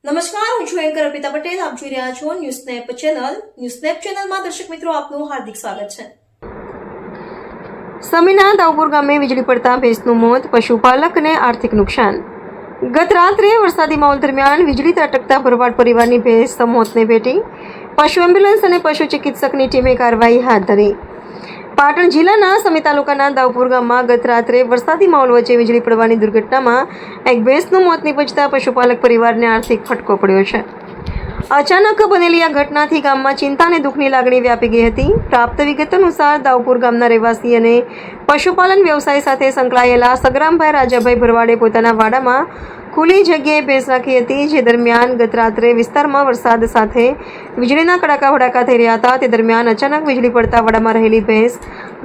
નમસ્કાર, હું છું એન્કર અર્પિતા પટેલ. આપ જોઈ રહ્યા છો news snap channel. News snap ચેનલમાં દર્શક મિત્રો આપનું હાર્દિક સ્વાગત છે. સમીના દાઉપુર ગામે વીજળી પડતા ભેંસનું મોત, પશુપાલકને આર્થિક નુકસાન. ગત રાત્રે વરસાદી માહોલ દરમિયાન વીજળી ત્રાટકતા ભરવાડ પરિવારની ભેંસ મોતને ભેટી. પશુ એમ્બ્યુલન્સ અને પશુ ચિકિત્સકની ટીમે કાર્યવાહી હાથ ધરી. પાટણ જિલ્લાના સમી તાલુકાના દાઉપુર ગામમાં ગત રાત્રે વરસાદી માહોલ વચ્ચે વીજળી પડવાની દુર્ઘટનામાં એક ભેંસનું મોત નીપજતા પશુપાલક પરિવારને આર્થિક ફટકો પડ્યો છે. અચાનક બનેલી આ ઘટનાથી ગામમાં ચિંતા અને દુઃખની લાગણી વ્યાપી ગઈ હતી. પ્રાપ્ત વિગત અનુસાર દાઉપુર ગામના રહેવાસી અને પશુપાલન વ્યવસાય સાથે સંકળાયેલા સગરામભાઈ રાજાભાઈ ભરવાડે પોતાના વાડામાં ખુલ્લી જગ્યાએ ભેંસ રાખી હતી. જે દરમિયાન ગત રાત્રે વિસ્તારમાં વરસાદ સાથે વીજળીના કડાકા ભડાકા થઈ રહ્યા હતા. તે દરમિયાન અચાનક વીજળી પડતા વાડામાં રહેલી ભેંસ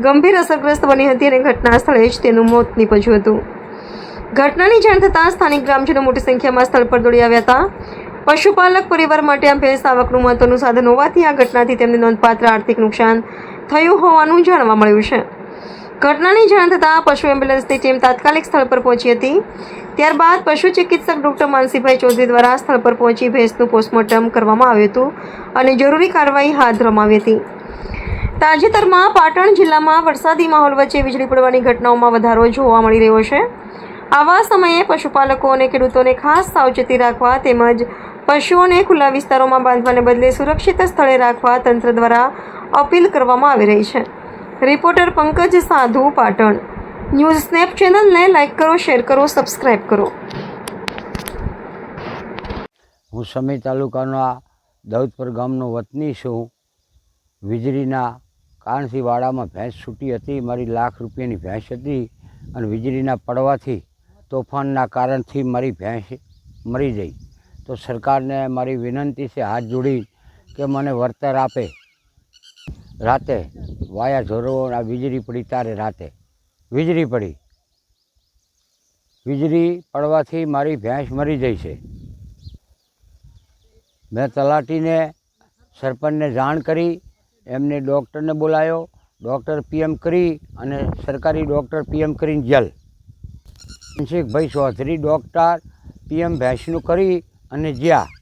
ગંભીર અસરગ્રસ્ત બની હતી અને ઘટના સ્થળે જ તેનું મોત નીપજ્યું હતું. ઘટનાની જાણ થતાં સ્થાનિક ગ્રામજનો મોટી સંખ્યામાં સ્થળ પર દોડી આવ્યા હતા. પશુપાલક પરિવાર માટે આ ભેંસ આવકનું મહત્વનું સાધન હોવાથી આ ઘટનાથી તેમને નોંધપાત્ર આર્થિક નુકસાન થયું હોવાનું જાણવા મળ્યું છે. ઘટનાની જાણ થતાં પશુ એમ્બ્યુલન્સની ટીમ તાત્કાલિક સ્થળ પર પહોંચી હતી. ત્યારબાદ પશુ ચિકિત્સક ડૉક્ટર માનસીભાઈ ચૌધરી દ્વારા સ્થળ પર પહોંચી ભેંસનું પોસ્ટમોર્ટમ કરવામાં આવ્યું હતું અને જરૂરી કાર્યવાહી હાથ ધરવામાં આવી હતી. તાજેતરમાં પાટણ જિલ્લામાં વરસાદી માહોલ વચ્ચે વીજળી પડવાની ઘટનાઓમાં વધારો જોવા મળી રહ્યો છે. આવા સમયે પશુપાલકો અને ખેડૂતોને ખાસ સાવચેતી રાખવા તેમજ પશુઓને ખુલ્લા વિસ્તારોમાં બાંધવાને બદલે સુરક્ષિત સ્થળે રાખવા તંત્ર દ્વારા અપીલ કરવામાં આવી રહી છે. રિપોર્ટર પંકજ સાધુ, પાટણ. ન્યૂઝ સ્નેપ ચેનલને લાઇક કરો, શેર કરો, સબસ્ક્રાઇબ કરો. હું સમી તાલુકાના દાઉદપુર ગામનો વતની છું. વીજળીના કારણથી વાડામાં ભેંસ છૂટી હતી. મારી લાખ રૂપિયાની ભેંસ હતી અને વીજળીના પડવાથી તોફાનના કારણથી મારી ભેંસ મરી ગઈ. તો સરકારને મારી વિનંતી છે હાથ જોડી કે મને વળતર આપે. રાતે વાયા જોરો આ વીજળી પડી ત્યારે રાતે વીજળી પડી. વીજળી પડવાથી મારી ભેંસ મરી ગઈ છે. મેં તલાટીને સરપંચને જાણ કરી, એમને ડૉક્ટરને બોલાવ્યો. ડૉક્ટર પીએમ કરી અને સરકારી ડૉક્ટર પીએમ કરીને જેલ. મનસુખભાઈ ચૌધરી ડૉક્ટર પીએમ ભેંસનું કરી અને જ્યાં